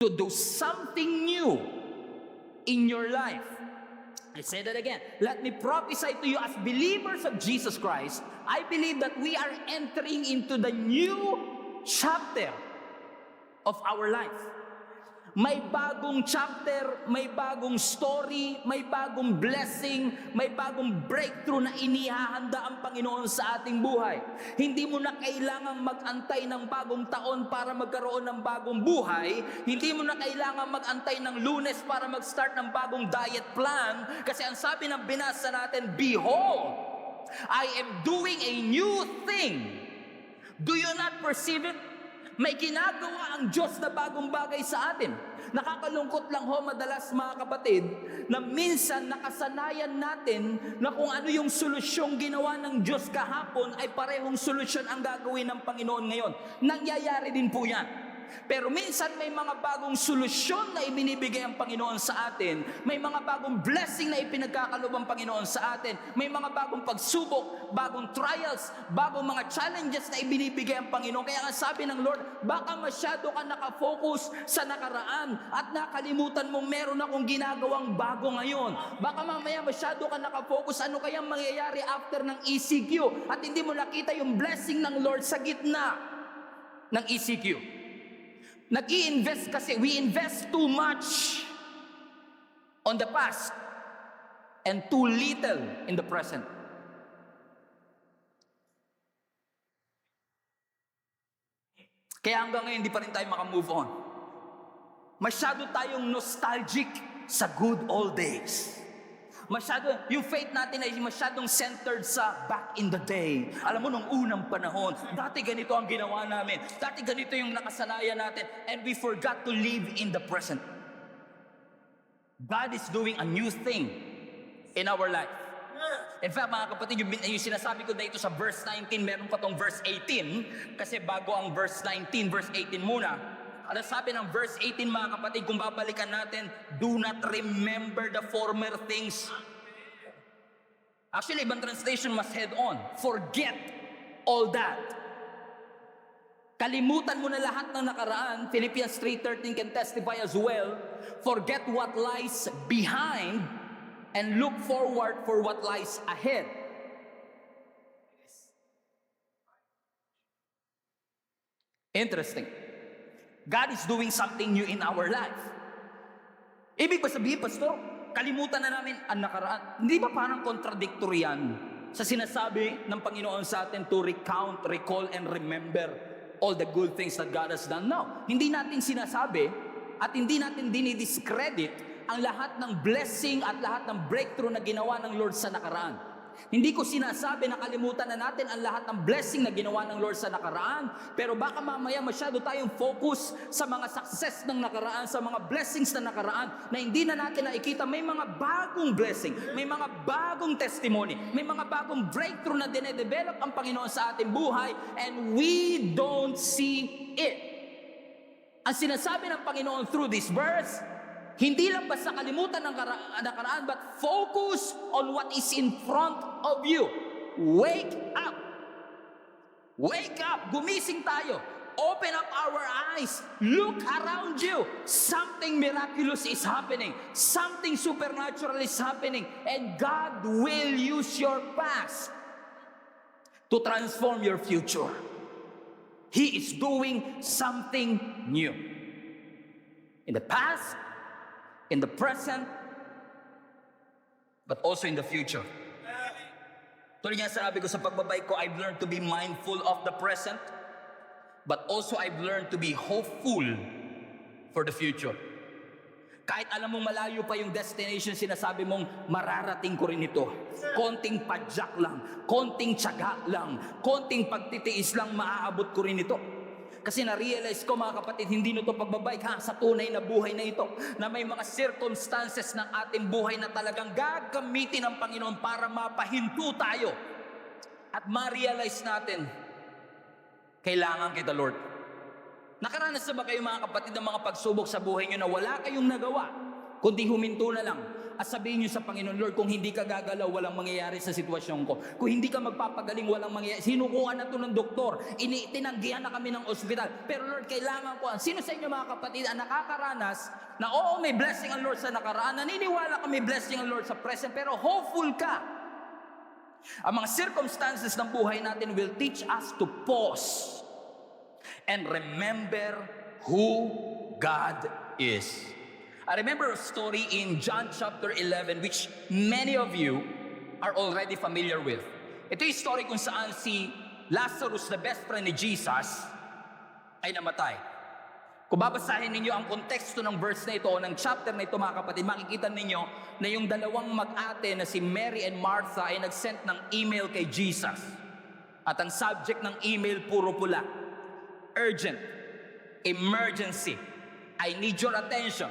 to do something new in your life. I say that again. Let me prophesy to you as believers of Jesus Christ. I believe that we are entering into the new chapter of our life. May bagong chapter, may bagong story, may bagong blessing, may bagong breakthrough na inihahanda ang Panginoon sa ating buhay. Hindi mo na kailangang mag-antay ng bagong taon para magkaroon ng bagong buhay. Hindi mo na kailangang mag-antay ng Lunes para mag-start ng bagong diet plan. Kasi ang sabi ng binasa natin, "Behold, I am doing a new thing. Do you not perceive it?" May ginagawa ang Diyos na bagong bagay sa atin. Nakakalungkot lang ho madalas mga kapatid na minsan nakasanayan natin na kung ano yung solusyong ginawa ng Diyos kahapon ay parehong solusyon ang gagawin ng Panginoon ngayon. Nangyayari din po yan. Pero minsan may mga bagong solusyon na ibinibigay ang Panginoon sa atin. May mga bagong blessing na ipinagkakaloob ang Panginoon sa atin. May mga bagong pagsubok, bagong trials, bagong mga challenges na ibinibigay ang Panginoon. Kaya nga sabi ng Lord, baka masyado ka nakafocus sa nakaraan at nakalimutan mong meron akong ginagawang bago ngayon. Baka mamaya masyado ka nakafocus ano kayang mangyayari after ng ECQ at hindi mo nakita yung blessing ng Lord sa gitna ng ECQ. Nag-i-invest kasi, we invest too much on the past and too little in the present. Kaya hanggang ngayon, hindi pa rin tayo makamove on. Masyado tayong nostalgic sa good old days. Yung faith natin ay masyadong centered sa back in the day. Alam mo, nung unang panahon, dati ganito ang ginawa namin. Dati ganito yung nakasanayan natin. And we forgot to live in the present. God is doing a new thing in our life. In fact, mga kapatid, yung sinasabi ko na ito sa verse 19, meron pa tong verse 18. Kasi bago ang verse 19, verse 18 muna. Ano sabi ng verse 18 mga kapatid, kung babalikan natin, do not remember the former things. Actually, ibang translation mas head on. Forget all that. Kalimutan mo na lahat ng nakaraan. Philippians 3:13 can testify as well. Forget what lies behind and look forward for what lies ahead. Interesting. God is doing something new in our life. Ibig ba sabihin, Pastor, kalimutan na namin ang nakaraan? Hindi ba parang contradictory yan sa sinasabi ng Panginoon sa atin to recount, recall, and remember all the good things that God has done? No. Hindi natin sinasabi at hindi natin dinidiscredit ang lahat ng blessing at lahat ng breakthrough na ginawa ng Lord sa nakaraan. Hindi ko sinasabi na kalimutan na natin ang lahat ng blessing na ginawa ng Lord sa nakaraan, pero baka mamaya masyado tayong focus sa mga success ng nakaraan, sa mga blessings na nakaraan, na hindi na natin nakikita may mga bagong blessing, may mga bagong testimony, may mga bagong breakthrough na dinedevelop ang Panginoon sa ating buhay, and we don't see it. Ang sinasabi ng Panginoon through this verse, hindi lang basta kalimutan ng nakaraan, but focus on what is in front of you. Wake up. Wake up. Gumising tayo. Open up our eyes. Look around you. Something miraculous is happening. Something supernatural is happening. And God will use your past to transform your future. He is doing something new. In the past, in the present, but also in the future. Tulad nga sabi ko sa pagbabay ko, I've learned to be mindful of the present, but also I've learned to be hopeful for the future. Kahit alam mong malayo pa yung destination, sinasabi mong mararating ko rin ito. Konting padyak lang, konting tiyaga lang, konting pagtitiis lang, maaabot ko rin ito. Kasi na-realize ko mga kapatid, hindi na ito pagbabike sa tunay na buhay na ito. Na may mga circumstances ng ating buhay na talagang gagamitin ng Panginoon para mapahinto tayo. At ma-realize natin, kailangan kita Lord. Nakaranas na ba kayo mga kapatid ng mga pagsubok sa buhay nyo na wala kayong nagawa, kundi huminto na lang? at sabihin nyo sa Panginoon, Lord, kung hindi ka gagalaw, walang mangyayari sa sitwasyon ko. Kung hindi ka magpapagaling, walang mangyayari. Sinukuhan na to ng doktor. Tinanggihan na kami ng ospital. Pero Lord, kailangan ko. Sino sa inyo mga kapatid ang nakakaranas na oo, may blessing ang Lord sa nakaraan. Naniniwala ka may blessing ang Lord sa present, pero hopeful ka. Ang mga circumstances ng buhay natin will teach us to pause and remember who God is. I remember a story in John chapter 11 which many of you are already familiar with. Ito yung story kung saan si Lazarus, the best friend ni Jesus, ay namatay. Kung babasahin ninyo ang konteksto ng verse na ito o ng chapter na ito mga kapatid, makikita ninyo na yung dalawang mag-ate na si Mary and Martha ay nag-send ng email kay Jesus. At ang subject ng email puro pula. Urgent. Emergency. I need your attention.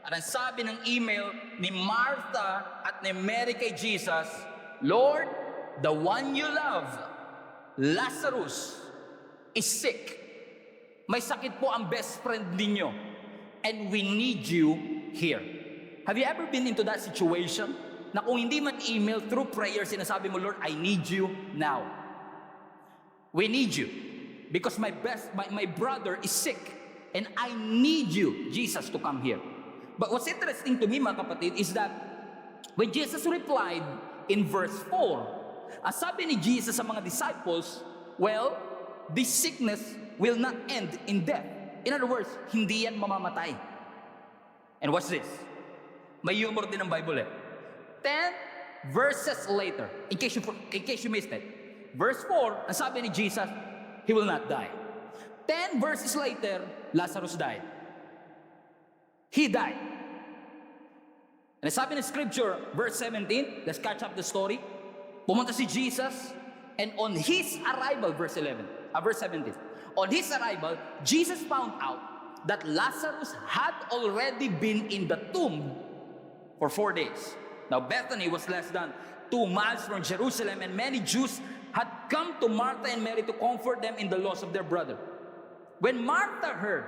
At ang sabi ng email ni Martha at ni Mary kay Jesus, Lord, the one you love, Lazarus, is sick. May sakit po ang best friend ninyo. And we need you here. Have you ever been into that situation? Na kung hindi man email, through prayer, sinasabi mo, Lord, I need you now. We need you. Because my brother is sick. And I need you, Jesus, to come here. But what's interesting to me, mga kapatid, is that when Jesus replied in verse 4, sabi ni Jesus sa mga disciples, well, this sickness will not end in death. In other words, hindi yan mamamatay. And watch this. May humor din ng Bible 10 verses later, in case you missed it, verse 4, ang sabi ni Jesus, he will not die. 10 verses later, Lazarus died. He died. And sabi ng scripture, verse 17, let's catch up the story. Pumunta si Jesus, and on his arrival, verse 17, on his arrival, Jesus found out that Lazarus had already been in the tomb for 4 days. Now, Bethany was less than 2 miles from Jerusalem, and many Jews had come to Martha and Mary to comfort them in the loss of their brother. When Martha heard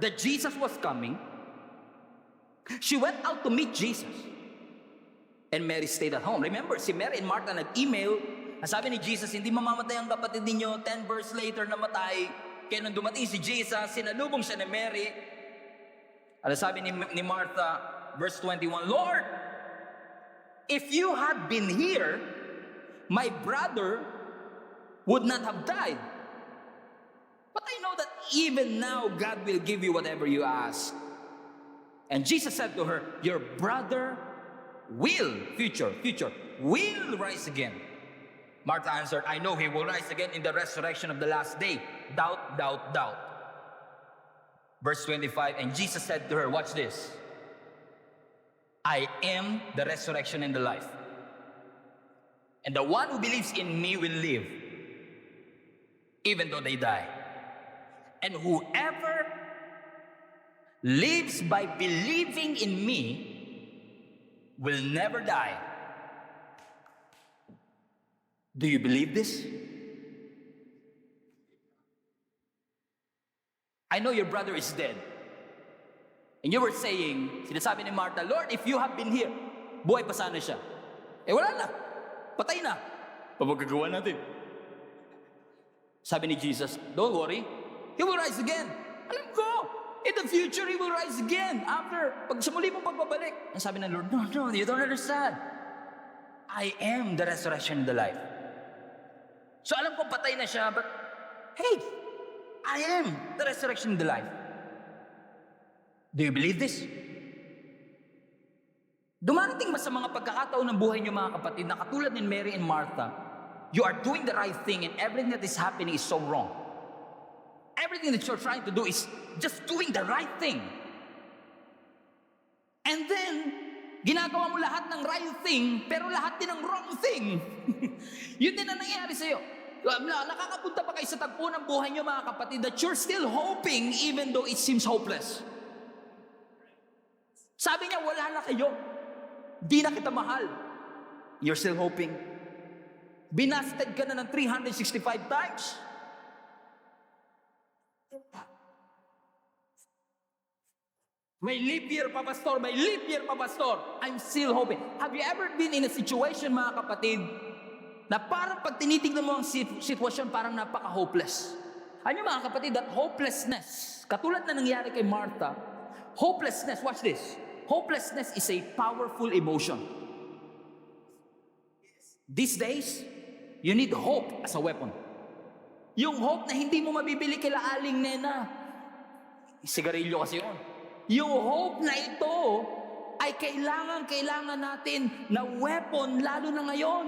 that Jesus was coming, she went out to meet Jesus. And Mary stayed at home. Remember, si Mary and Martha nag-email. Sabi ni Jesus, hindi mamamatay ang kapatid ninyo. 10 verse later, namatay. Kaya nung dumating si Jesus, sinalubong siya ni Mary. At sabi ni Martha, verse 21, Lord, if you had been here, my brother would not have died. But I know that even now, God will give you whatever you ask. And Jesus said to her, your brother will, will rise again. Martha answered, I know he will rise again in the resurrection of the last day. Doubt. Verse 25, and Jesus said to her, watch this. I am the resurrection and the life. And the one who believes in me will live, even though they die. And whoever lives by believing in me will never die. Do you believe this? I know your brother is dead. And you were saying, sinasabi ni Martha, Lord, if you have been here, buhay pa sana siya. Wala na. Patay na. Pagagawa natin. Sabi ni Jesus, don't worry. He will rise again. Alam ko. In the future, He will rise again. After, pag sa muli mong pagbabalik. Ang sabi ng Lord, no, you don't understand. I am the resurrection and the life. So alam ko patay na siya, but hey, I am the resurrection and the life. Do you believe this? Dumarating ba sa mga pagkakataon ng buhay niyo mga kapatid na katulad ni Mary and Martha, you are doing the right thing and everything that is happening is so wrong? Everything that you're trying to do is just doing the right thing. And then, ginagawa mo lahat ng right thing, pero lahat din ng wrong thing. Yun din ang nangyayari sa'yo. Nakakapunta pa kayo sa tagpo ng buhay niyo mga kapatid that you're still hoping even though it seems hopeless. Sabi niya, wala na kayo. Di na kita mahal. You're still hoping. Binasted ka na ng 365 times. May leap year pa, pastor. May leap year pa, pastor. I'm still hoping. Have you ever been in a situation, mga kapatid, na parang pag tinitignan mo ang sitwasyon, parang napaka-hopeless? Ano mga kapatid, that hopelessness, katulad na nangyari kay Martha, hopelessness, watch this. Hopelessness is a powerful emotion. These days, you need hope as a weapon. Yung hope na hindi mo mabibili kila Aling Nena. Sigarilyo kasi yun. Yung hope na ito ay kailangan natin na weapon lalo na ngayon.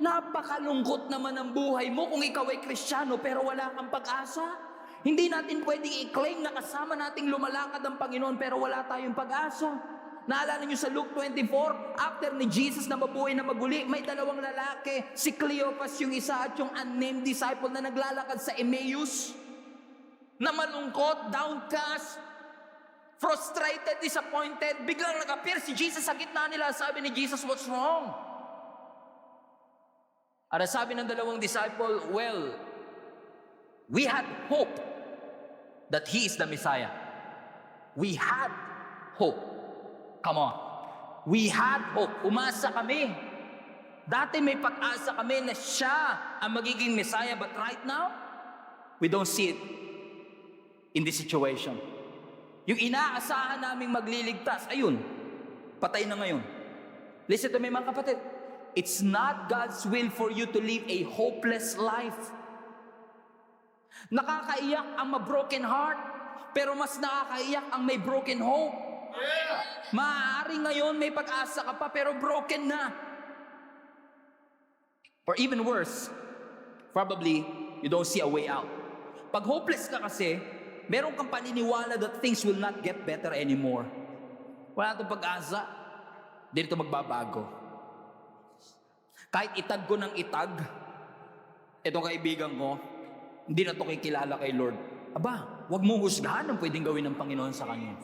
Napakalungkot naman ang buhay mo kung ikaw ay Kristiyano pero wala kang pag-asa. Hindi natin pwedeng i-claim na kasama nating lumalakad ang Panginoon pero wala tayong pag-asa. Naalala niyo sa Luke 24, after ni Jesus na mabuhay na maguli, may dalawang lalaki, si Cleopas yung isa at yung unnamed disciple na naglalakad sa Emmaus, na malungkot, downcast, frustrated, disappointed. Biglang nag-appear si Jesus sa gitna nila. Sabi ni Jesus, what's wrong? At sabi ng dalawang disciple, well, we had hope that He is the Messiah. We had hope. Come on. We had hope. Umasa kami. Dati may pag-asa kami na siya ang magiging Messiah, but right now, we don't see it in this situation. Yung inaasahan naming magliligtas, ayun, patay na ngayon. Listen to me mga kapatid. It's not God's will for you to live a hopeless life. Nakakaiyak ang ma-broken heart, pero mas nakakaiyak ang may broken hope. Maaari ngayon may pag-asa ka pa pero broken na. Or even worse, probably you don't see a way out. Pag hopeless ka kasi, meron kang paniniwala that things will not get better anymore. Wala itong pag-asa, dito magbabago. Kahit itag ko ng itag, itong kaibigan ko, hindi na ito kikilala kay Lord. Aba, huwag mong husgahan ang pwedeng gawin ng Panginoon sa kanya.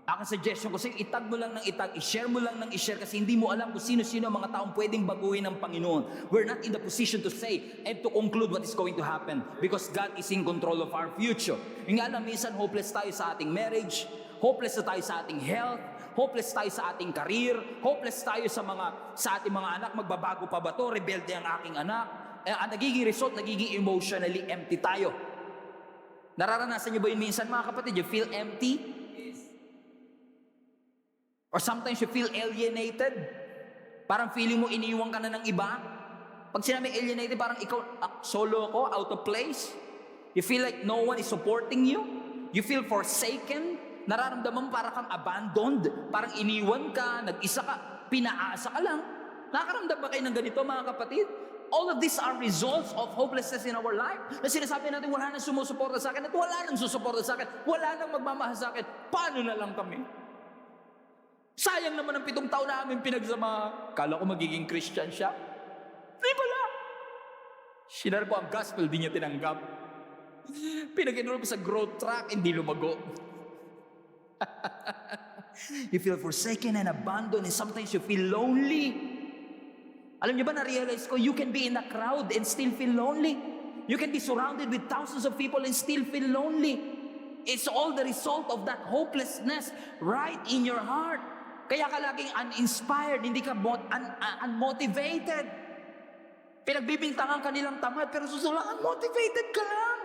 Ang suggestion ko sa'yo, itag mo lang ng itag, i-share mo lang ng i-share kasi hindi mo alam kung sino-sino ang mga taong pwedeng baguhin ng Panginoon. We're not in the position to say and to conclude what is going to happen because God is in control of our future. Yung nga lang, minsan hopeless tayo sa ating marriage, hopeless na tayo sa ating health, hopeless tayo sa ating career, hopeless tayo sa ating mga anak, magbabago pa ba to, rebelde ang aking anak. Ang nagiging result, nagiging emotionally empty tayo. Nararanasan niyo ba yun minsan mga kapatid? You feel empty? Or sometimes you feel alienated. Parang feeling mo iniiwan ka na ng iba. Pag sinabing alienated, parang ikaw, solo ako, out of place. You feel like no one is supporting you. You feel forsaken. Nararamdaman mo parang kang abandoned. Parang iniwan ka, nag-isa ka, pinaasa ka lang. Nakakaramdam ba kayo ng ganito mga kapatid? All of these are results of hopelessness in our life. Na sinasabi natin, wala nang sumusuporta sa akin at wala nang susuporta sa akin. Wala nang magmamahal sa akin. Paano na lang kami? Sayang naman ang 7 taon namin pinagsama. Kala ko magiging Christian siya. Di pala. Sinar ko ang gospel, di niya tinanggap. Pinag-enroll ko sa growth track, hindi lumago. You feel forsaken and abandoned and sometimes you feel lonely. Alam niyo ba, na-realize ko, you can be in a crowd and still feel lonely. You can be surrounded with thousands of people and still feel lonely. It's all the result of that hopelessness right in your heart. Kaya ka laging uninspired, hindi ka unmotivated. Pinagbibintangan ka nilang tamad, pero susulang unmotivated ka lang.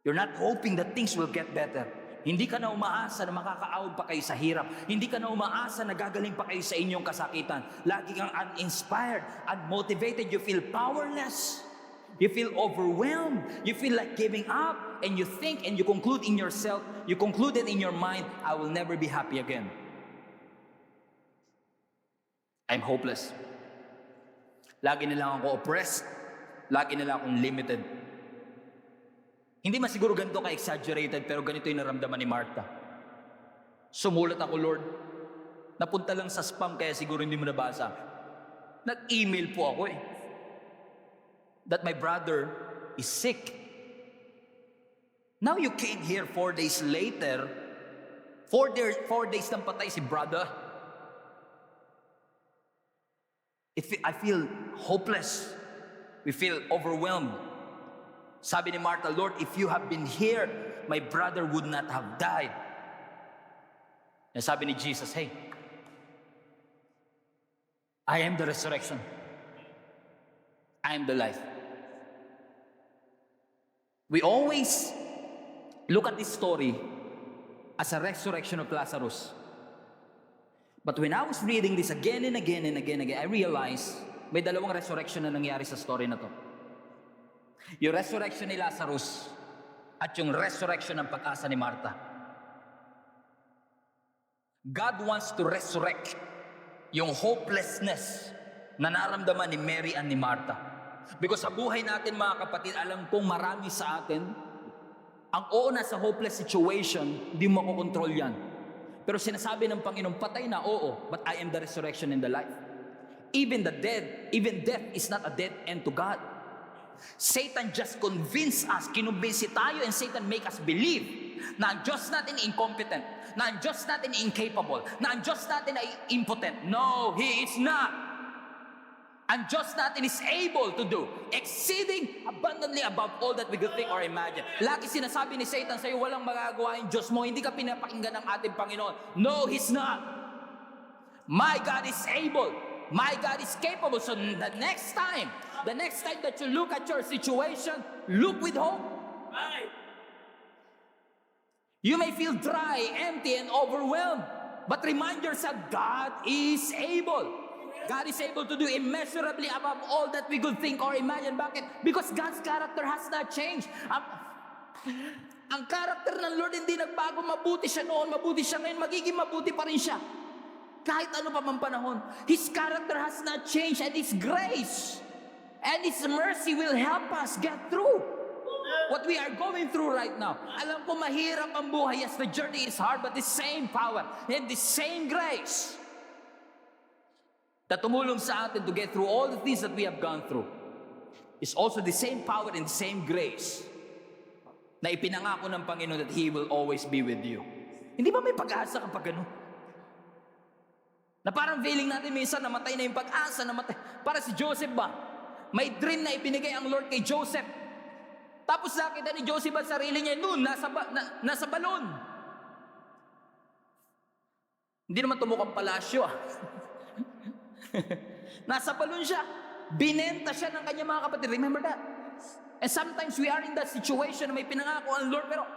You're not hoping that things will get better. Hindi ka na umaasa na makakaawag pa kayo sa hirap. Hindi ka na umaasa na gagaling pa kayo sa inyong kasakitan. Lagi kang uninspired, unmotivated, you feel powerless. You feel overwhelmed. You feel like giving up. And you think and you conclude in yourself, you concluded in your mind, I will never be happy again. I'm hopeless. Lagi na lang ako oppressed. Lagi na lang akong limited. Hindi masiguro ganito ka-exaggerated, pero ganito yung naramdaman ni Martha. Sumulat ako, Lord. Napunta lang sa spam, kaya siguro hindi mo nabasa. Nag-email po ako that my brother is sick. Now you came here 4 days later, 4 days nang patay si brother. I feel hopeless. We feel overwhelmed. Sabi ni Martha, Lord, if you have been here, my brother would not have died. And sabi ni Jesus, hey, I am the resurrection. I am the life. We always look at this story as a resurrection of Lazarus. But when I was reading this again and again and again, I realized may dalawang resurrection na nangyari sa story na to. Yung resurrection ni Lazarus at yung resurrection ng pag-asa ni Martha. God wants to resurrect yung hopelessness na naramdaman ni Mary and ni Martha. Because sa buhay natin mga kapatid, alam kong marami sa atin, ang nasa hopeless situation, hindi mo makokontrol yan. Pero sinasabi ng Panginoon, patay na, oo, but I am the resurrection and the life. Even death is not a dead end to God. Satan just convince us, kinumbinsi tayo, and Satan make us believe na ang Diyos natin incompetent, na ang Diyos natin incapable, na ang Diyos natin ay impotent. No, He is not. Ang Diyos natin is able to do exceeding abundantly above all that we could think or imagine. Lagi sinasabi ni Satan sa'yo, walang magagawa yung Diyos mo, hindi ka pinapakinggan ng ating Panginoon. No, He's not. My God is able. My God is capable. So the next time that you look at your situation, look with hope. You may feel dry, empty, and overwhelmed, but remind yourself, God is able. God is able to do immeasurably above all that we could think or imagine. Bakit? Because God's character has not changed. Ang character ng Lord hindi nagbago. Mabuti siya noon, mabuti siya ngayon, magiging mabuti pa rin siya. Kahit ano pa man panahon. His character has not changed, and His grace and His mercy will help us get through what we are going through right now. Alam ko mahirap ang buhay. Yes, the journey is hard, but the same power and the same grace that tumulong sa atin to get through all the things that we have gone through is also the same power and the same grace na ipinangako ng Panginoon that He will always be with you. Hindi ba may pag-asa kapag gano'n? Na parang feeling natin minsan namatay na yung pag-asa, namatay. Para si Joseph ba? May dream na ibinigay ang Lord kay Joseph. Tapos nakita ni Joseph ang sarili niya noon, nasa balon. Hindi naman tumukang palasyo Nasa balon siya. Binenta siya ng kanyang mga kapatid. Remember that? And sometimes we are in that situation na may pinangako ang Lord, pero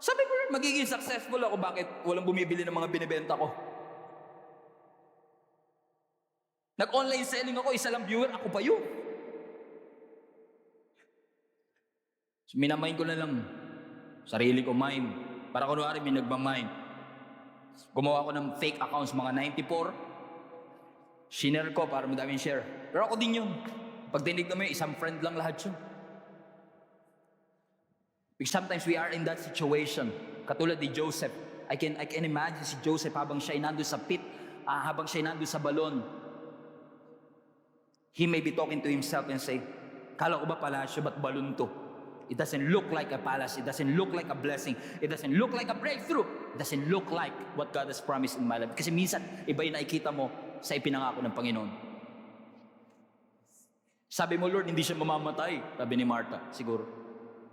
sabi ko, Lord, magiging successful ako. Bakit walang bumibili ng mga binibenta ko? Nag-online selling ako, isa lang viewer, ako pa yun. So, minamind ko na lang sarili ko mind. Para kunwari may nagmamind. Gumawa ko ng fake accounts, mga 94. Shinare ko para madaming share. Pero ako din yun. Pag tinignan mo yun, isang friend lang lahat yun. Because sometimes we are in that situation. Katulad ni Joseph. I can imagine si Joseph habang siya nandun sa pit, habang siya nandun sa balon. He may be talking to himself and say, kala ko ba palasyo, ba't balon to? It doesn't look like a palace. It doesn't look like a blessing. It doesn't look like a breakthrough. It doesn't look like what God has promised in my life. Kasi minsan, iba yung nakikita mo sa ipinangako ng Panginoon. Sabi mo, Lord, hindi siya mamamatay. Sabi ni Martha, siguro.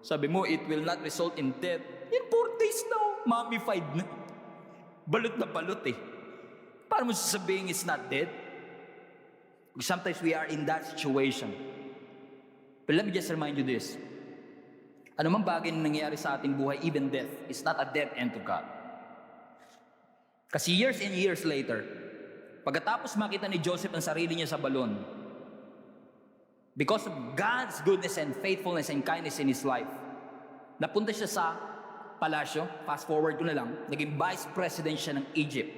Sabi mo, it will not result in death. In 4 days now, mummified na. Balot na balot eh. Paano mo sasabihin it's not dead? Sometimes we are in that situation. But let me just remind you this. Ano mang bagay na nangyayari sa ating buhay, even death, is not a dead end to God. Kasi years and years later, pagkatapos makita ni Joseph ang sarili niya sa balon, because of God's goodness and faithfulness and kindness in his life, napunta siya sa palasyo, fast forward ko na lang, naging vice president siya ng Egypt.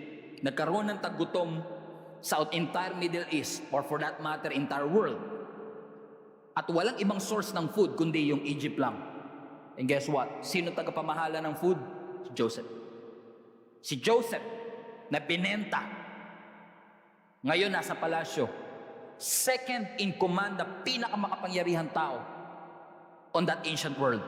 Nagkaroon ng tagutom sa entire Middle East, or for that matter, entire world. At walang ibang source ng food kundi yung Egypt lang. And guess what? Sino tagapamahala ng food? Si Joseph. Si Joseph na binenta. Ngayon nasa palasyo. Second in command na pinakamakapangyarihang tao on that ancient world.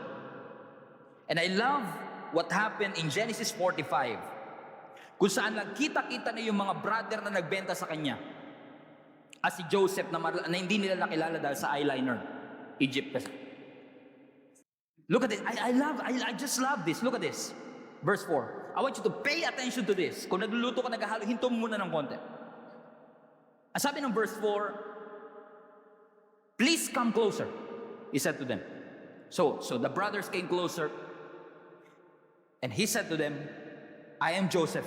And I love what happened in Genesis 45. Kung saan nagkita-kita na yung mga brother na nagbenta sa kanya. As si Joseph na hindi nila nakilala dahil sa eyeliner. Egypt kasi. Look at it. I just love this. Look at this. Verse 4. I want you to pay attention to this. Kung nagluluto ka, naghahalo, hinto mo muna ng konti. Ang sabi ng verse 4, please come closer, he said to them. So the brothers came closer, and he said to them, I am Joseph,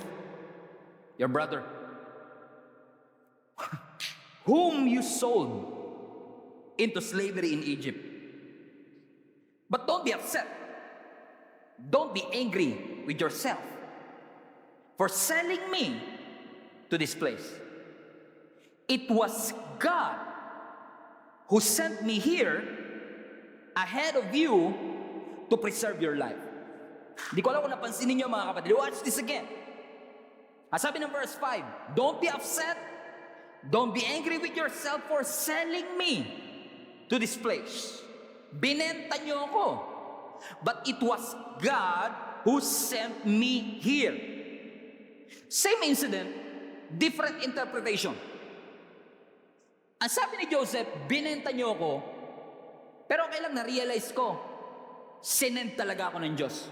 your brother, whom you sold into slavery in Egypt. But don't be upset. Don't be angry with yourself for selling me to this place. It was God who sent me here ahead of you to preserve your life. Di ko alam kung napansinin niyo mga kapatid. Watch this again. Sabi ng verse 5, don't be upset. Don't be angry with yourself for selling me to this place. Binenta niyo ako. But it was God who sent me here. Same incident, different interpretation. Ang sabi ni Joseph, binenta niyo ako, pero okay lang, na-realize ko, sinent talaga ako ng Diyos.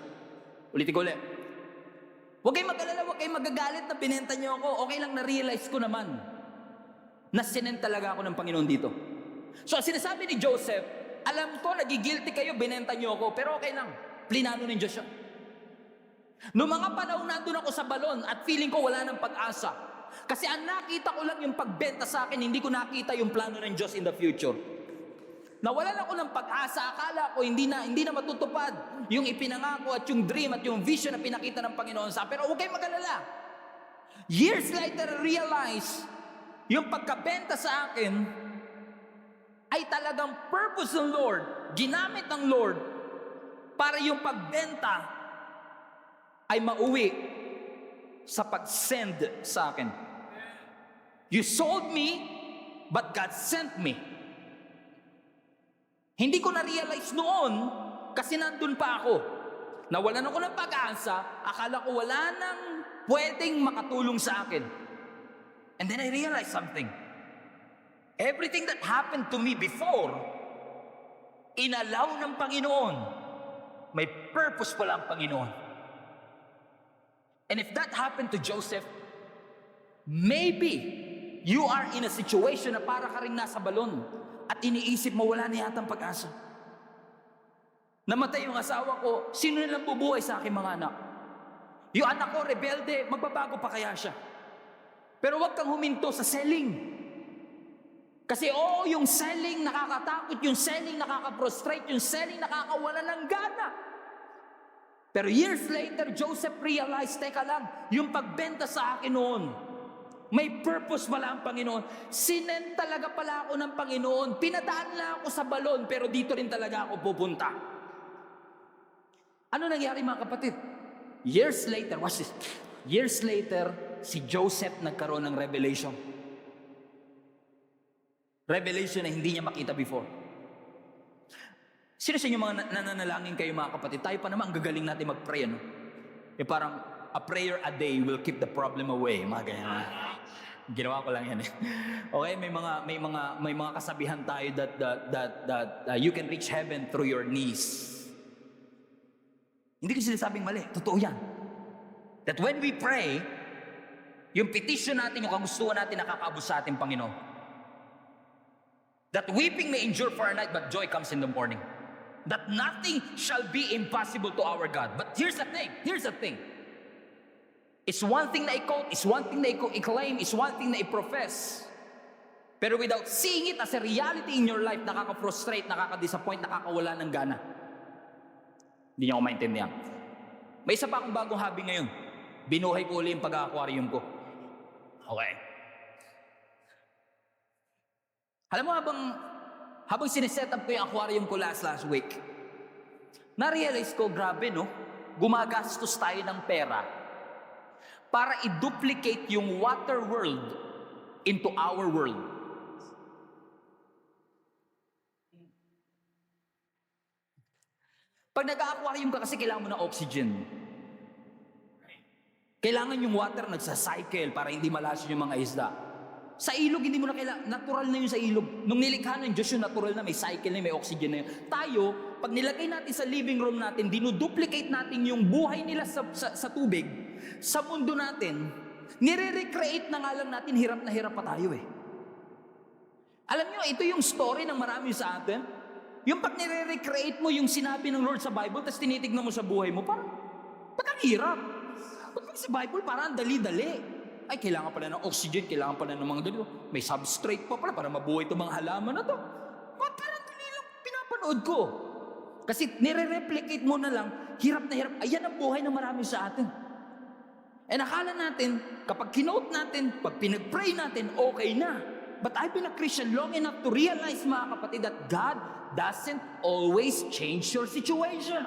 Ulitin ko ulit. Huwag kayong mag-alala, huwag kayong magagalit na binenta niyo ako. Okay lang, na-realize ko naman na sinent talaga ako ng Panginoon dito. So, sinasabi ni Joseph, alam ko, nagigilty kayo, binenta niyo ako, pero okay lang, plinano ng Diyos siya. Noong mga panahon nandun ako sa balon at feeling ko wala ng pag-asa, kasi ang nakita ko lang yung pagbenta sa akin, hindi ko nakita yung plano ng Diyos in the future. Nawalan ako ng pag-asa, akala ko hindi na matutupad yung ipinangako at yung dream at yung vision na pinakita ng Panginoon sa akin. Pero huwag kayong mag-alala. Years later, realize yung pagkabenta sa akin ay talagang purpose ng Lord, ginamit ng Lord para yung pagbenta ay mauwi sa pag-send sa akin. You sold me, but God sent me. Hindi ko na-realize noon kasi nandun pa ako. Nawalan ako ng pag-asa, akala ko wala nang pwedeng makatulong sa akin. And then I realized something. Everything that happened to me before, inalaw ng Panginoon. May purpose pala ang Panginoon. And if that happened to Joseph, maybe you are in a situation na para ka rin nasa balon at iniisip mo wala na yatang pag-asa. Namatay yung asawa ko, sino nilang bubuhay sa aking mga anak? Yung anak ko, rebelde, magbabago pa kaya siya? Pero huwag kang huminto sa selling. Kasi yung selling nakakatakot, yung selling nakaka-prostrate, yung selling nakakawala ng gana. Pero years later, Joseph realized, teka lang, yung pagbenta sa akin noon, may purpose pala ang Panginoon. Sinend talaga pala ako ng Panginoon. Pinadaan lang ako sa balon, pero dito rin talaga ako pupunta. Ano nangyari mga kapatid? Years later, watch this. Years later, si Joseph nagkaroon ng revelation. Revelation na hindi niya makita before. Sino sa inyo mga nananalangin kayo mga kapatid? Tayo pa naman, ang gagaling natin mag-pray, ano? Parang, a prayer a day will keep the problem away. Mga ganyan. Ginawa ko lang yan eh. Okay, may mga kasabihan tayo that you can reach heaven through your knees. Hindi ko sinasabing mali. Totoo yan. That when we pray, yung petition natin, yung kagustuhan natin, nakakaabot sa ating Panginoon. That weeping may endure for a night, but joy comes in the morning. That nothing shall be impossible to our God. But here's the thing. It's one thing na i-quote, it's one thing na i-claim, it's one thing na i-profess. Pero without seeing it as a reality in your life, nakaka-frustrate, nakaka-disappoint, nakakawala ng gana. Hindi niyo ako maintindihan. May isa pa akong bagong hobby ngayon. Binuhay ko uli yung pag-aquarium ko. Okay. Alam mo, habang sineset up ko yung aquarium ko last week, na-realize ko, grabe no, gumagastos tayo ng pera para i-duplicate yung water world into our world. Pag nag-aquarium ka kasi kailangan mo ng oxygen. Kailangan yung water nagsa-cycle para hindi malason yung mga isda. Sa ilog, hindi mo na kailangan, natural na yun sa ilog. Nung nilikha ng Diyos yun, natural na, may cycle na, may oxygen na yun. Tayo, pag nilagay natin sa living room natin, dinuduplicate natin yung buhay nila sa tubig, sa mundo natin, nire-recreate na nga lang natin, hirap na hirap pa tayo eh. Alam nyo, ito yung story ng marami sa atin. Yung pag nire-recreate mo yung sinabi ng Lord sa Bible, tapos tinitignan mo sa buhay mo, parang ang hirap. Pag sa Bible, parang dali-dali. Ay, kailangan pala ng oxygen, kailangan pala ng mga ganito. May substrate pa pala para mabuhay itong mga halaman na to. Parang dali lang pinapanood ko. Kasi nire-replicate mo na lang, hirap na hirap. Ayan ang buhay ng marami sa atin. And akala natin, kapag kinote natin, pag pinag-pray natin, okay na. But I've been a Christian long enough to realize, mga kapatid, that God doesn't always change your situation.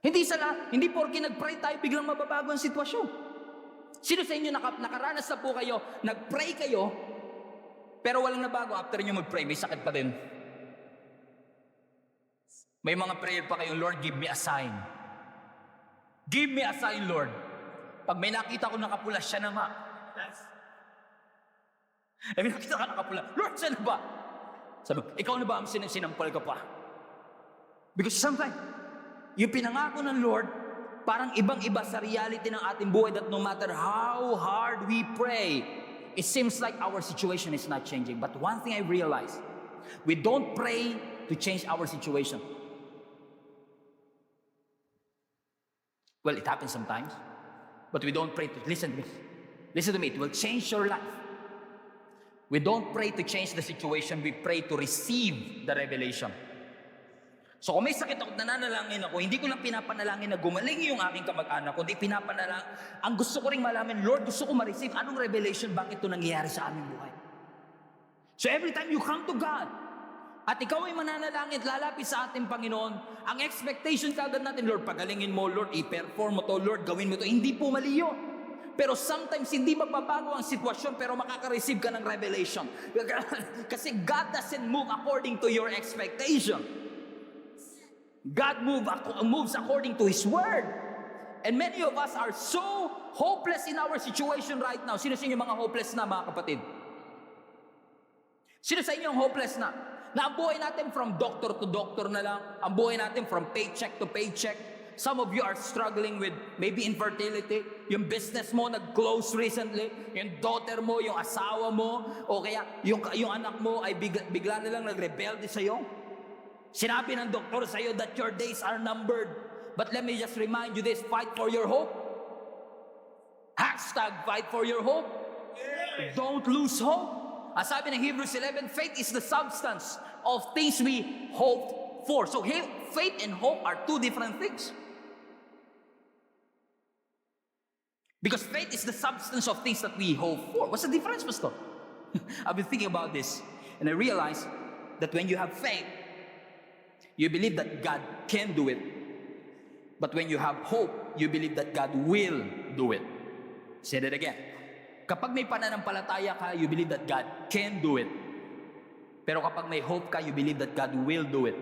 Hindi porke nag-pray tayo, biglang mababago ang sitwasyon. Sino sa inyo nakaranas na po kayo, nag-pray kayo, pero walang nabago after nyo mag-pray, may sakit pa din. May mga prayer pa kayong, Lord, give me a sign. Give me a sign, Lord. Pag may nakita ko nakapula, siya na nga. May nakita ka nakapula, Lord, siya na ba? Sabi, ikaw na ba ang sinampal ka pa? Because sometimes, yung pinangako ng Lord, parang ibang-iba sa reality ng ating buhay, that no matter how hard we pray, it seems like our situation is not changing. But one thing I realized, we don't pray to change our situation. Well, it happens sometimes, but we don't pray to, listen to me. Listen to me, it will change your life. We don't pray to change the situation, we pray to receive the revelation. So kung may sakit ako, nananalangin ako, hindi ko lang pinapanalangin na gumaling yung aking kamag-anak, kundi pinapanalangin, ang gusto ko ring malaman, Lord, gusto ko ma-receive, anong revelation, bakit ito nangyayari sa aming buhay? So every time you come to God, at ikaw ay mananalangin, lalapit sa ating Panginoon, ang expectation kagad natin, Lord, pagalingin mo, Lord, i-perform mo to, Lord, gawin mo to, hindi po mali yun. Pero sometimes hindi magbabago ang sitwasyon, pero makaka-receive ka ng revelation. Kasi God doesn't move according to your expectation. God moves according to His Word. And many of us are so hopeless in our situation right now. Sino sa inyo mga hopeless na, mga kapatid? Sino sa inyo ang hopeless na? Na ang buhay natin from doctor to doctor na lang. Ang buhay natin from paycheck to paycheck. Some of you are struggling with maybe infertility. Yung business mo nag-close recently. Yung daughter mo, yung asawa mo, o kaya yung anak mo ay bigla na lang nag-rebelde sa'yo. Sinabi ng doktor sa'yo that your days are numbered. But let me just remind you this, fight for your hope. Hashtag fight for your hope. Don't lose hope. As sabi ng Hebrews 11, faith is the substance of things we hoped for. So faith and hope are two different things. Because faith is the substance of things that we hope for. What's the difference, Pastor? I've been thinking about this, and I realized that when you have faith, you believe that God can do it. But when you have hope, you believe that God will do it. Say that again. Kapag may pananampalataya ka, you believe that God can do it. Pero kapag may hope ka, you believe that God will do it.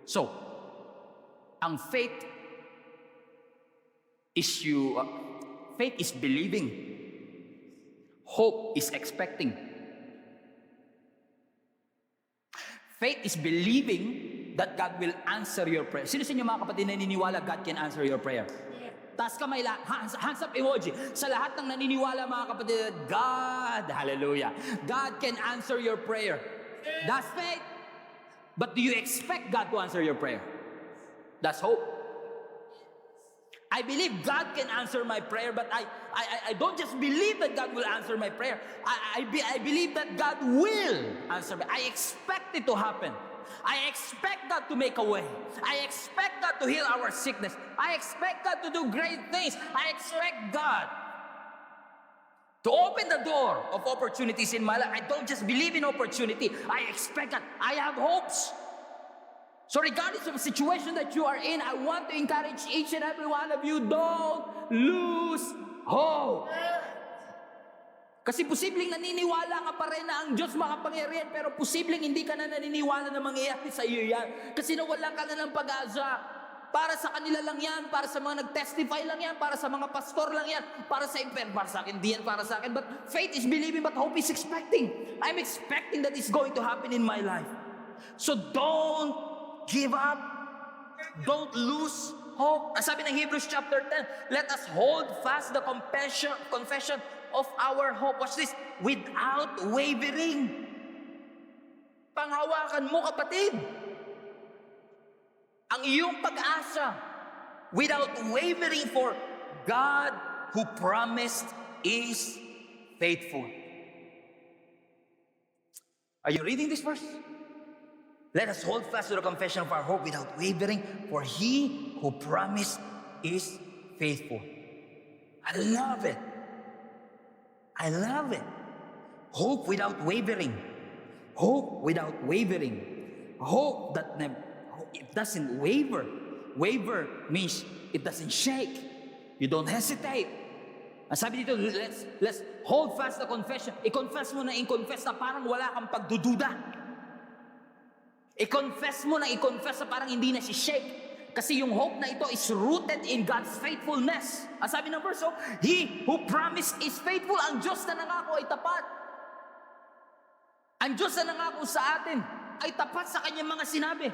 So, ang faith is believing. Hope is expecting. Faith is believing that God will answer your prayer. Sino sa inyo mga kapatid naniniwala God can answer your prayer? Taas kamay lahat, hands up emoji. Sa lahat ng naniniwala mga kapatid, God, hallelujah, God can answer your prayer. That's faith. But do you expect God to answer your prayer? That's hope. I believe God can answer my prayer, but I don't just believe that God will answer my prayer. I believe that God will answer me. I expect it to happen. I expect God to make a way. I expect God to heal our sickness. I expect God to do great things. I expect God to open the door of opportunities in my life. I don't just believe in opportunity. I expect that. I have hopes. So regardless of the situation that you are in, I want to encourage each and every one of you, don't lose hope. Kasi posibleng naniniwala ka pa rin na ang Diyos makapangyarihan, pero posibleng hindi ka na naniniwala na mangyayari sa iyo yan. Kasi nawalan ka na ng pag-asa. Para sa kanila lang yan, para sa mga nag-testify lang yan, para sa mga pastor lang yan, para sa imper, para sa akin, di yan para sa akin. But faith is believing, but hope is expecting. I'm expecting that it's going to happen in my life. So don't give up. Don't lose hope. Ang sabi ng Hebrews chapter 10, let us hold fast the confession of our hope. Watch this. Without wavering. Panghawakan mo, kapatid, ang iyong pag-asa without wavering, for God who promised is faithful. Are you reading this verse? Let us hold fast to the confession of our hope without wavering, for He who promised is faithful. I love it. I love it. Hope without wavering. Hope without wavering. Hope that it doesn't waver. Waver means it doesn't shake. You don't hesitate. Ang sabi dito, let's hold fast the confession. I-confess mo na i-confess na parang wala kang pagdududa. I-confess mo na i-confess na parang hindi na si-shake. Kasi yung hope na ito is rooted in God's faithfulness. Ang sabi ng verse, He who promised is faithful. Ang Diyos na nangako ay tapat. Ang Diyos na nangako sa atin ay tapat sa kanyang mga sinabi.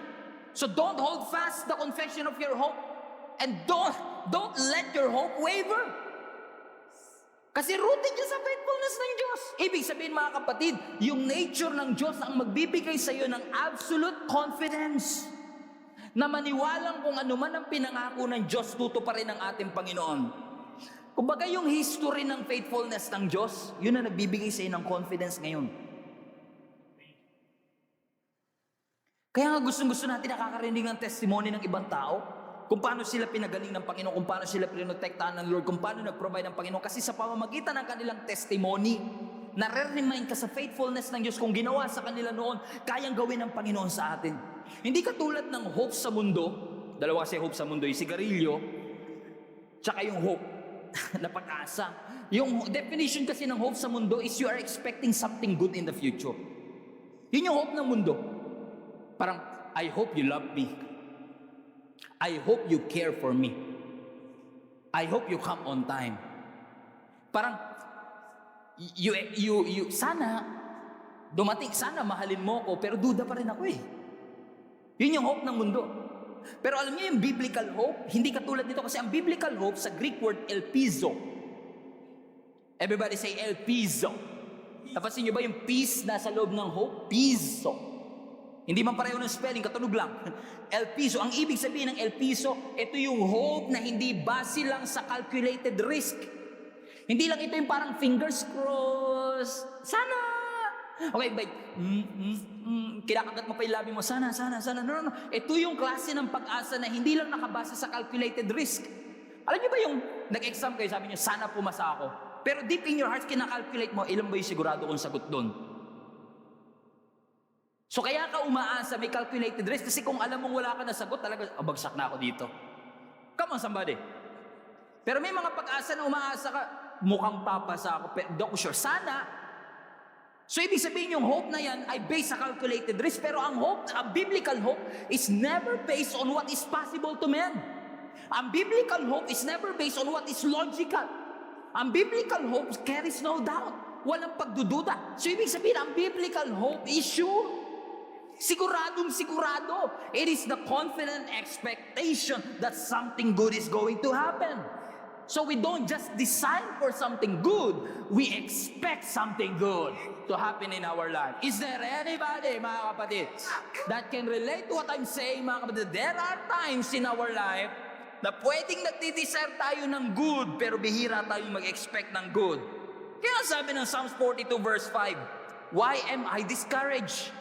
So don't hold fast the confession of your hope, and don't let your hope waver. Kasi rooted yan sa faithfulness ng Diyos. Ibig sabihin, mga kapatid, yung nature ng Diyos ang magbibigay sa iyo ng absolute confidence na maniwalang kung ano man ang pinangako ng Diyos, tutuparin ng ating Panginoon. Kumbaga yung history ng faithfulness ng Diyos, yun na nagbibigay sa iyo ng confidence ngayon. Kaya nga gustong-gusto natin nakakarinig ng testimony ng ibang tao, kung paano sila pinagaling ng Panginoon, kung paano sila pinotektahan ng Lord, kung paano nag-provide ng Panginoon. Kasi sa pamamagitan ng kanilang testimony, nare-remind ka sa faithfulness ng Diyos. Kung ginawa sa kanila noon, kayang gawin ng Panginoon sa atin. Hindi katulad ng hope sa mundo. Dalawa kasi hope sa mundo, yung sigarilyo, tsaka yung hope na pag-asa. Yung definition kasi ng hope sa mundo is you are expecting something good in the future. Yun yung hope ng mundo. Parang, I hope you love me. I hope you care for me. I hope you come on time. Parang, sana, dumating, sana mahalin mo ko, pero duda pa rin ako eh. Yun yung hope ng mundo. Pero alam niyo yung biblical hope, hindi katulad nito kasi ang biblical hope sa Greek word elpizo. Everybody say elpizo. Napansin niyo ba yung peace nasa loob ng hope? Piso. Hindi man pareho ng spelling, katunog lang. El piso. Ang ibig sabihin ng el piso, ito yung hope na hindi base lang sa calculated risk. Hindi lang ito yung parang fingers crossed. Sana! Okay, but kinakagat mo pa yung labi mo, sana. No. Ito yung klase ng pag-asa na hindi lang nakabase sa calculated risk. Alam niyo ba yung nag-exam kayo, sabi niyo, sana pumasa ako. Pero deep in your heart, kinakalculate mo, ilan ba yung sigurado kong sagot doon? So kaya ka umaasa, may calculated risk, kasi kung alam mong wala ka na sagot, talaga, bagsak na ako dito. Come on, somebody. Pero may mga pag-asa na umaasa ka, mukhang papasa ako, pero di ako sure. Sana. So ibig sabihin yung hope na yan ay based sa calculated risk, pero ang hope, ang biblical hope is never based on what is possible to men. Ang biblical hope is never based on what is logical. Ang biblical hope carries no doubt. Walang pagdududa. So ibig sabihin, ang biblical hope is sure. Siguradong sigurado. It is the confident expectation that something good is going to happen. So we don't just design for something good, we expect something good to happen in our life. Is there anybody, mga kapatid, that can relate to what I'm saying, mga kapatid? There are times in our life na pwedeng nagdi-desire tayo ng good, pero bihira tayong mag-expect ng good. Kaya sabi ng Psalms 42 verse 5, why am I discouraged?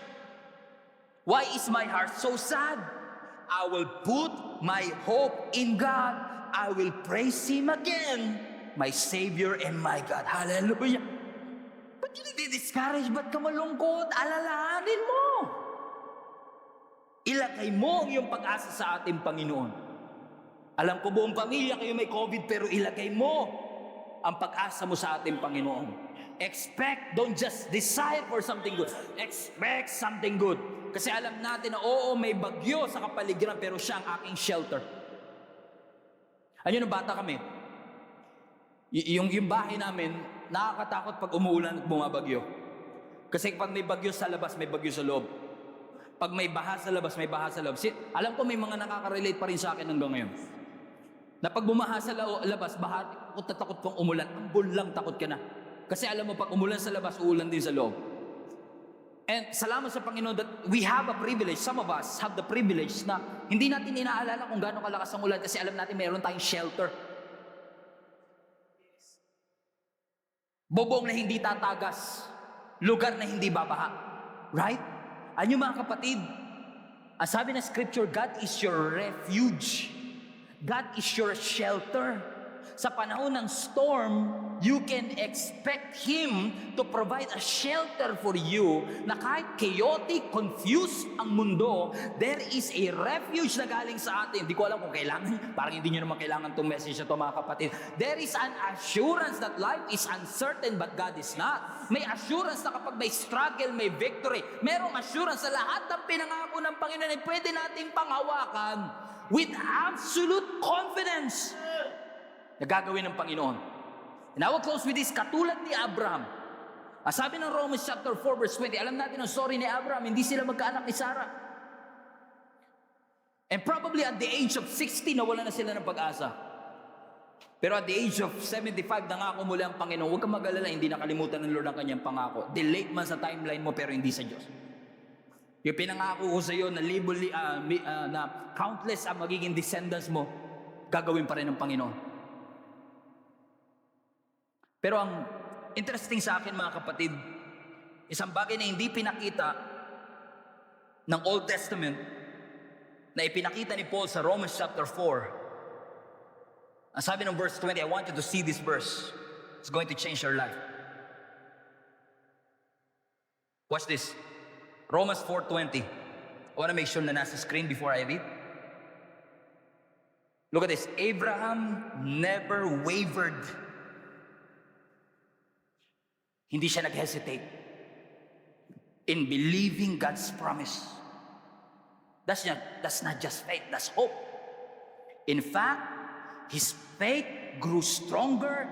Why is my heart so sad? I will put my hope in God. I will praise Him again, my Savior and my God. Hallelujah. Ba't yun nadi-discourage? Ba't ka malungkot? Alalahanin mo. Ilagay mo ang iyong pag-asa sa ating Panginoon. Alam ko buong pamilya kayo may COVID, pero ilagay mo ang pag-asa mo sa ating Panginoon. Expect, don't just desire for something good. Expect something good. Kasi alam natin na oo, may bagyo sa kapaligiran, pero siya ang aking shelter. Ano nung bata kami, yung bahay namin, nakakatakot pag umuulan at bumabagyo. Kasi pag may bagyo sa labas, may bagyo sa loob. Pag may baha sa labas, may baha sa loob. Alam ko may mga nakaka-relate pa rin sa akin hanggang ngayon. Na pag bumaha sa labas, baha, takot pang umulan, ambon lang takot ka na. Kasi alam mo, pag umulan sa labas, uulan din sa loob. And salamat sa Panginoon that we have a privilege, some of us have the privilege na hindi natin inaalala kung gaano kalakas ang ulan kasi alam natin mayroon tayong shelter. Bobong na hindi tatagas, lugar na hindi babaha. Right? Ano mga kapatid? Ang sabi ng scripture, God is your refuge. God is your shelter. Sa panahon ng storm, you can expect Him to provide a shelter for you na kahit chaotic, confused ang mundo, there is a refuge na galing sa atin. Hindi ko alam kung kailangan, parang hindi nyo naman kailangan itong message na ito mga kapatid. There is an assurance that life is uncertain but God is not. May assurance na kapag may struggle, may victory. Merong assurance sa lahat ng pinangako ng Panginoon ay pwede nating panghawakan with absolute confidence na gagawin ng Panginoon. And I will close with this, katulad ni Abraham. Sabi ng Romans chapter 4 verse 20, alam natin ang story ni Abraham, hindi sila magkaanak ni Sarah. And probably at the age of 60, nawala na sila ng pag-asa. Pero at the age of 75, nangako muli ang Panginoon, huwag kang mag-alala, hindi nakalimutan ng Lord ang kanyang pangako. Delayed man sa timeline mo, pero hindi sa Diyos. Yung pinangako ko sa iyo na na countless ang magiging descendants mo, gagawin pa rin ng Panginoon. Pero ang interesting sa akin mga kapatid, isang bagay na hindi pinakita ng Old Testament na ipinakita ni Paul sa Romans chapter 4. Ang sabi ng verse 20, I want you to see this verse. It's going to change your life. Watch this. Romans 4:20. I want to make sure na nasa screen before I read. Look at this. Abraham never wavered. Hindi siya nag-hesitate in believing God's promise. That's not just faith, that's hope. In fact, his faith grew stronger,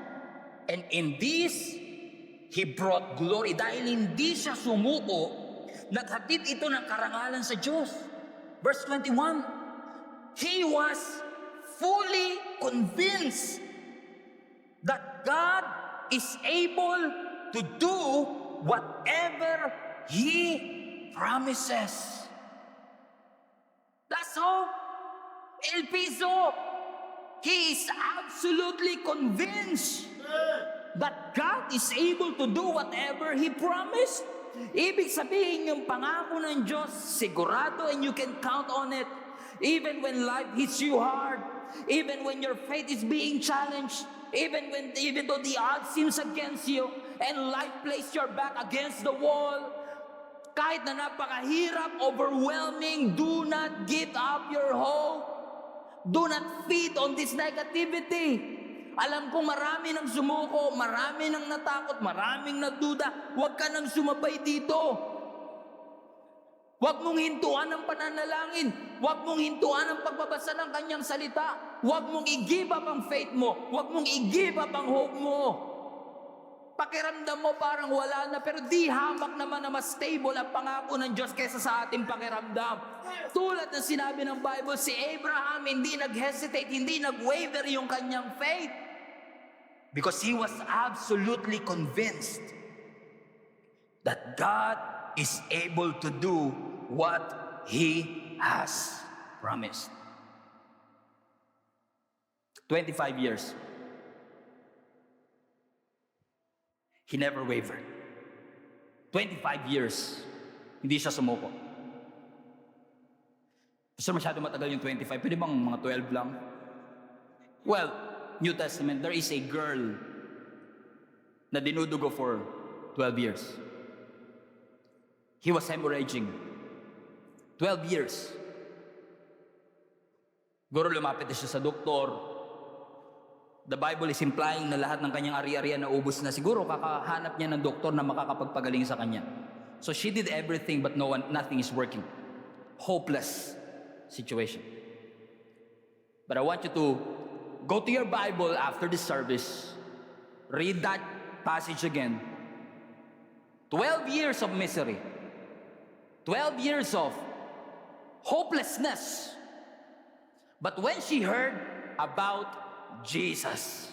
and in this, he brought glory. Dahil hindi siya sumuko, naghatid ito ng karangalan sa Diyos. Verse 21, he was fully convinced that God is able to do whatever He promises. That's all. El Piso, he is absolutely convinced that God is able to do whatever He promised. Ibig sabihin yung pangako ng Diyos, sigurado, and you can count on it. Even when life hits you hard, even when your faith is being challenged, even though the odds seems against you, and life places your back against the wall, kahit na napakahirap, overwhelming, do not give up your hope. Do not feed on this negativity. Alam ko marami nang sumuko, marami nang natakot, maraming nagduda. Huwag ka nang sumabay dito. Huwag mong hintuan ang pananalangin. Huwag mong hintuan ang pagbabasa ng kanyang salita. Huwag mong i-give up ang faith mo. Huwag mong i-give up ang hope mo. Pakiramdam mo parang wala na, pero di hamak naman na mas stable ang pangako ng Diyos kaysa sa ating pakiramdam. Tulad ng sinabi ng Bible, si Abraham hindi nag-hesitate, hindi nag-waver yung kanyang faith. Because he was absolutely convinced that God is able to do what He has promised. 25 years. He never wavered. 25 years, hindi siya sumuko. Gusto masyado matagal yung 25, pwede bang mga 12 lang? Well, New Testament, there is a girl na dinudugo for 12 years. He was hemorrhaging. 12 years. Guro lumapit na siya sa doktor. The Bible is implying na lahat ng kanyang ari-arian na ubos na. Siguro kakahanap niya ng doktor na makakapagpagaling sa kanya. So she did everything but nothing is working. Hopeless situation. But I want you to go to your Bible after the service, read that passage again. 12 years of misery, 12 years of hopelessness. But when she heard about Jesus,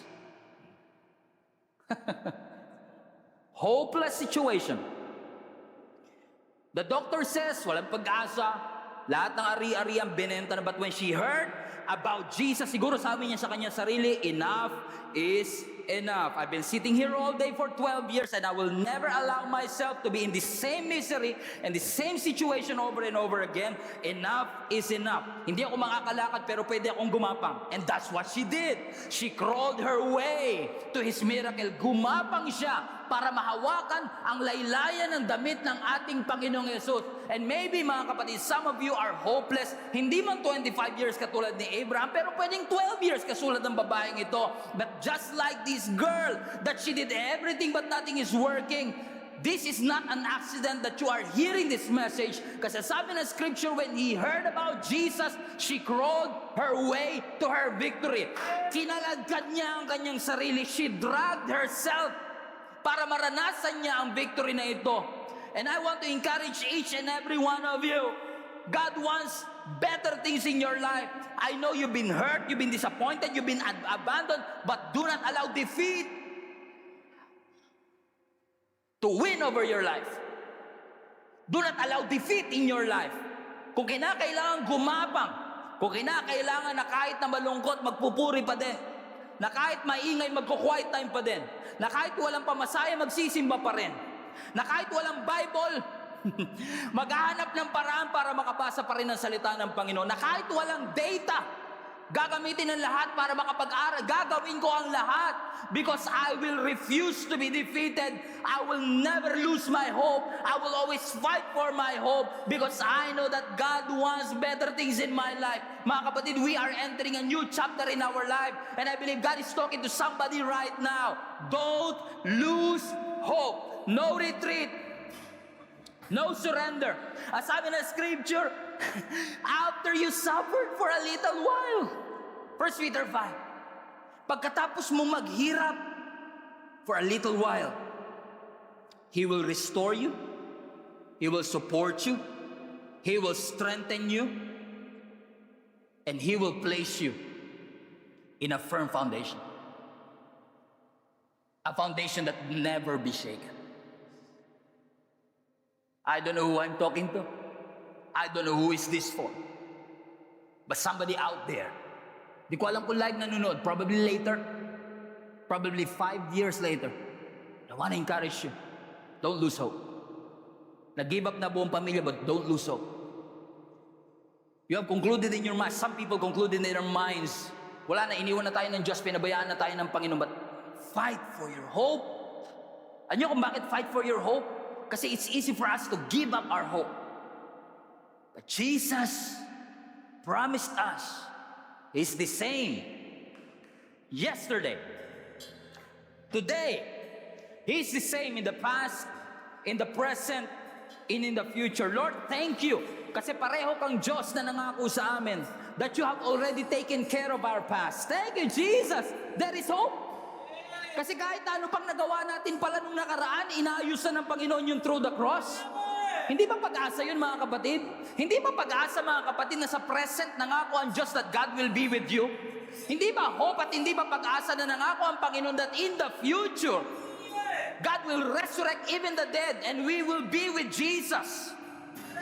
hopeless situation. The doctor says, walang pag-asa, lahat ng ari-ariang binenta na. But when she heard about Jesus, siguro sabi niya sa kanya sarili, enough is enough. I've been sitting here all day for 12 years and I will never allow myself to be in the same misery and the same situation over and over again. Enough is enough. Hindi ako makakalakad pero pwede akong gumapang. And that's what she did. She crawled her way to His miracle. Gumapang siya para mahawakan ang laylayan ng damit ng ating Panginoong Yesus. And maybe mga kapatid, some of you are hopeless. Hindi man 25 years katulad ni Abraham, pero pwedeng 12 years kasulad ng babaeng ito. But just like this girl, that she did everything but nothing is working. This is not an accident that you are hearing this message. Kasi sabi ng scripture, when he heard about Jesus, she crawled her way to her victory. Kinalagkad niya ang kanyang sarili. She dragged herself para maranasan niya ang victory na ito. And I want to encourage each and every one of you. God wants better things in your life. I know you've been hurt, you've been disappointed, you've been abandoned, but do not allow defeat to win over your life. Do not allow defeat in your life. Kung kinakailangan gumapang, kung kinakailangan na kahit na malungkot, magpupuri pa din, na kahit maingay, magko-quiet time pa din, na kahit walang pamasaya, magsisimba pa rin, na kahit walang Bible, maghahanap ng paraan para makabasa pa rin ang salita ng Panginoon, na kahit walang data, gagamitin ang lahat para makapag-aral. Gagawin ko ang lahat because I will refuse to be defeated. I will never lose my hope. I will always fight for my hope because I know that God wants better things in my life. Mga kapatid, we are entering a new chapter in our life and I believe God is talking to somebody right now. Don't lose hope. No retreat. No surrender. As sabi ng scripture, after you suffered for a little while. 1 Peter 5. Pagkatapos mo maghirap for a little while, He will restore you, He will support you, He will strengthen you, and He will place you in a firm foundation. A foundation that will never be shaken. I don't know who I'm talking to. I don't know who is this for. But somebody out there. Di ko alam kung live nanonood. Probably later. Probably 5 years later. I want to encourage you. Don't lose hope. Nag-give up na buong pamilya, but don't lose hope. You have concluded in your mind. Some people concluded in their minds. Wala na, iniwan na tayo ng Diyos, pinabayaan na tayo ng Panginoon. But fight for your hope. Ano kung bakit fight for your hope? Kasi it's easy for us to give up our hope. But Jesus promised us He's the same yesterday, today. He's the same in the past, in the present, and in the future. Lord, thank you. Kasi pareho kang Diyos na nangako sa amin that you have already taken care of our past. Thank you, Jesus. There is hope. Kasi kahit ano pang nagawa natin pala nung nakaraan, inaayusan ng Panginoon yung through the cross. Hindi ba pag-asa yun, mga kapatid? Hindi ba pag-asa, mga kapatid, na sa present nangako ang Diyos that God will be with you? Hindi ba hope at hindi ba pag-asa na nangako ang Panginoon that in the future, God will resurrect even the dead and we will be with Jesus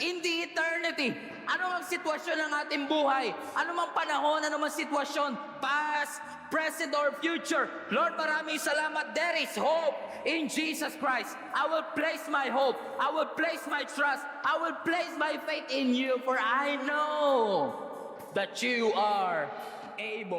in the eternity. Ano ang sitwasyon ng ating buhay? Ano mang panahon, ano mang sitwasyon, past, present, or future. Lord, maraming salamat. There is hope in Jesus Christ. I will place my hope. I will place my trust. I will place my faith in you, for I know that you are able.